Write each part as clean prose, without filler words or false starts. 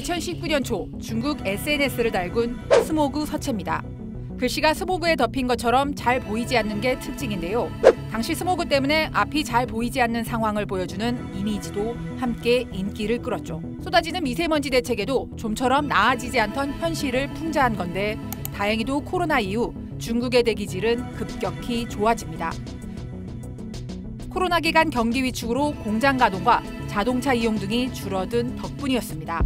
2019년 초 중국 SNS를 달군 스모그 서체입니다. 글씨가 스모그에 덮인 것처럼 잘 보이지 않는 게 특징인데요. 당시 스모그 때문에 앞이 잘 보이지 않는 상황을 보여주는 이미지도 함께 인기를 끌었죠. 쏟아지는 미세먼지 대책에도 좀처럼 나아지지 않던 현실을 풍자한 건데 다행히도 코로나 이후 중국의 대기질은 급격히 좋아집니다. 코로나 기간 경기 위축으로 공장 가동과 자동차 이용 등이 줄어든 덕분이었습니다.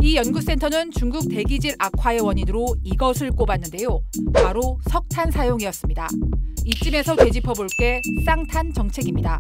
이 연구센터는 중국 대기질 악화의 원인으로 이것을 꼽았는데요. 바로 석탄 사용이었습니다. 이쯤에서 되짚어볼 게 쌍탄 정책입니다.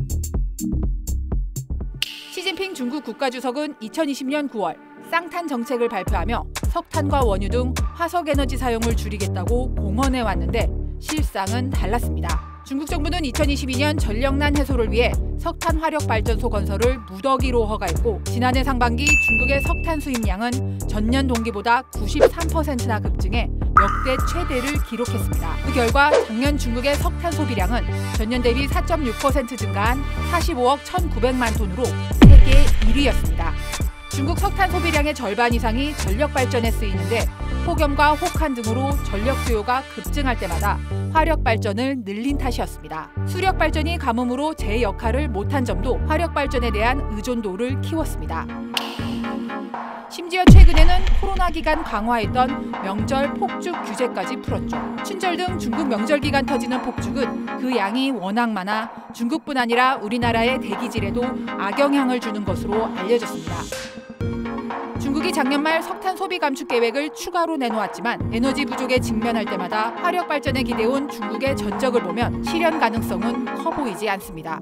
시진핑 중국 국가주석은 2020년 9월 쌍탄 정책을 발표하며 석탄과 원유 등 화석 에너지 사용을 줄이겠다고 공언해 왔는데 실상은 달랐습니다. 중국 정부는 2022년 전력난 해소를 위해 석탄 화력 발전소 건설을 무더기로 허가했고 지난해 상반기 중국의 석탄 수입량은 전년 동기보다 93%나 급증해 역대 최대를 기록했습니다. 그 결과 작년 중국의 석탄 소비량은 전년 대비 4.6% 증가한 45억 1,900만 톤으로 세계 1위였습니다. 중국 석탄 소비량의 절반 이상이 전력 발전에 쓰이는데 폭염과 혹한 등으로 전력 수요가 급증할 때마다 화력 발전을 늘린 탓이었습니다. 수력 발전이 가뭄으로 제 역할을 못한 점도 화력 발전에 대한 의존도를 키웠습니다. 심지어 최근에는 코로나 기간 강화했던 명절 폭죽 규제까지 풀었죠. 춘절 등 중국 명절 기간 터지는 폭죽은 그 양이 워낙 많아 중국뿐 아니라 우리나라의 대기질에도 악영향을 주는 것으로 알려졌습니다. 중국이 작년 말 석탄 소비 감축 계획을 추가로 내놓았지만 에너지 부족에 직면할 때마다 화력 발전에 기대온 중국의 전적을 보면 실현 가능성은 커 보이지 않습니다.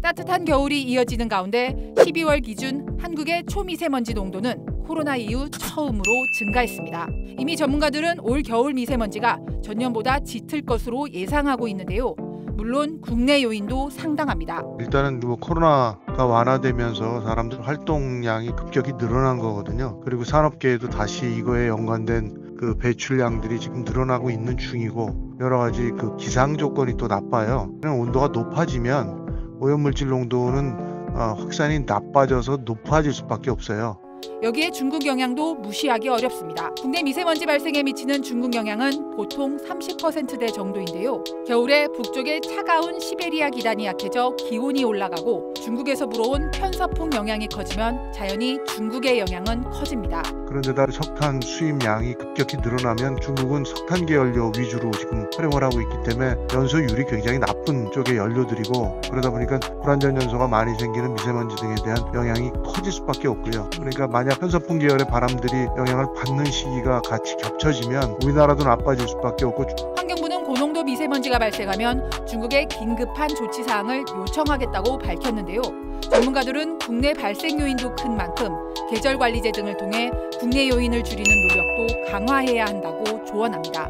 따뜻한 겨울이 이어지는 가운데 12월 기준 한국의 초미세먼지 농도는 코로나 이후 처음으로 증가했습니다. 이미 전문가들은 올 겨울 미세먼지가 전년보다 짙을 것으로 예상하고 있는데요. 물론 국내 요인도 상당합니다. 일단은 코로나가 완화되면서 사람들 활동량이 급격히 늘어난 거거든요. 그리고 산업계에도 다시 이거에 연관된 그 배출량들이 지금 늘어나고 있는 중이고 여러 가지 그 기상 조건이 또 나빠요. 온도가 높아지면 오염물질 농도는 확산이 나빠져서 높아질 수밖에 없어요. 여기에 중국 영향도 무시하기 어렵습니다. 국내 미세먼지 발생에 미치는 중국 영향은 보통 30%대 정도인데요. 겨울에 북쪽의 차가운 시베리아 기단이 약해져 기온이 올라가고 중국에서 불어온 편서풍 영향이 커지면 자연히 중국의 영향은 커집니다. 그런데다 석탄 수입량이 급격히 늘어나면 중국은 석탄 계열료 위주로 지금 활용을 하고 있기 때문에 연소율이 굉장히 나쁜 쪽의 연료들이고 그러다 보니까 불완전 연소가 많이 생기는 미세먼지 등에 대한 영향이 커질 수밖에 없고요. 그러니까 만약 편서풍 계열의 바람들이 영향을 받는 시기가 같이 겹쳐지면 우리나라도 나빠질 수밖에 없고 환경부는 고농도 미세먼지가 발생하면 중국에 긴급한 조치 사항을 요청하겠다고 밝혔는데요. 전문가들은 국내 발생 요인도 큰 만큼 계절 관리제 등을 통해 국내 요인을 줄이는 노력도 강화해야 한다고 조언합니다.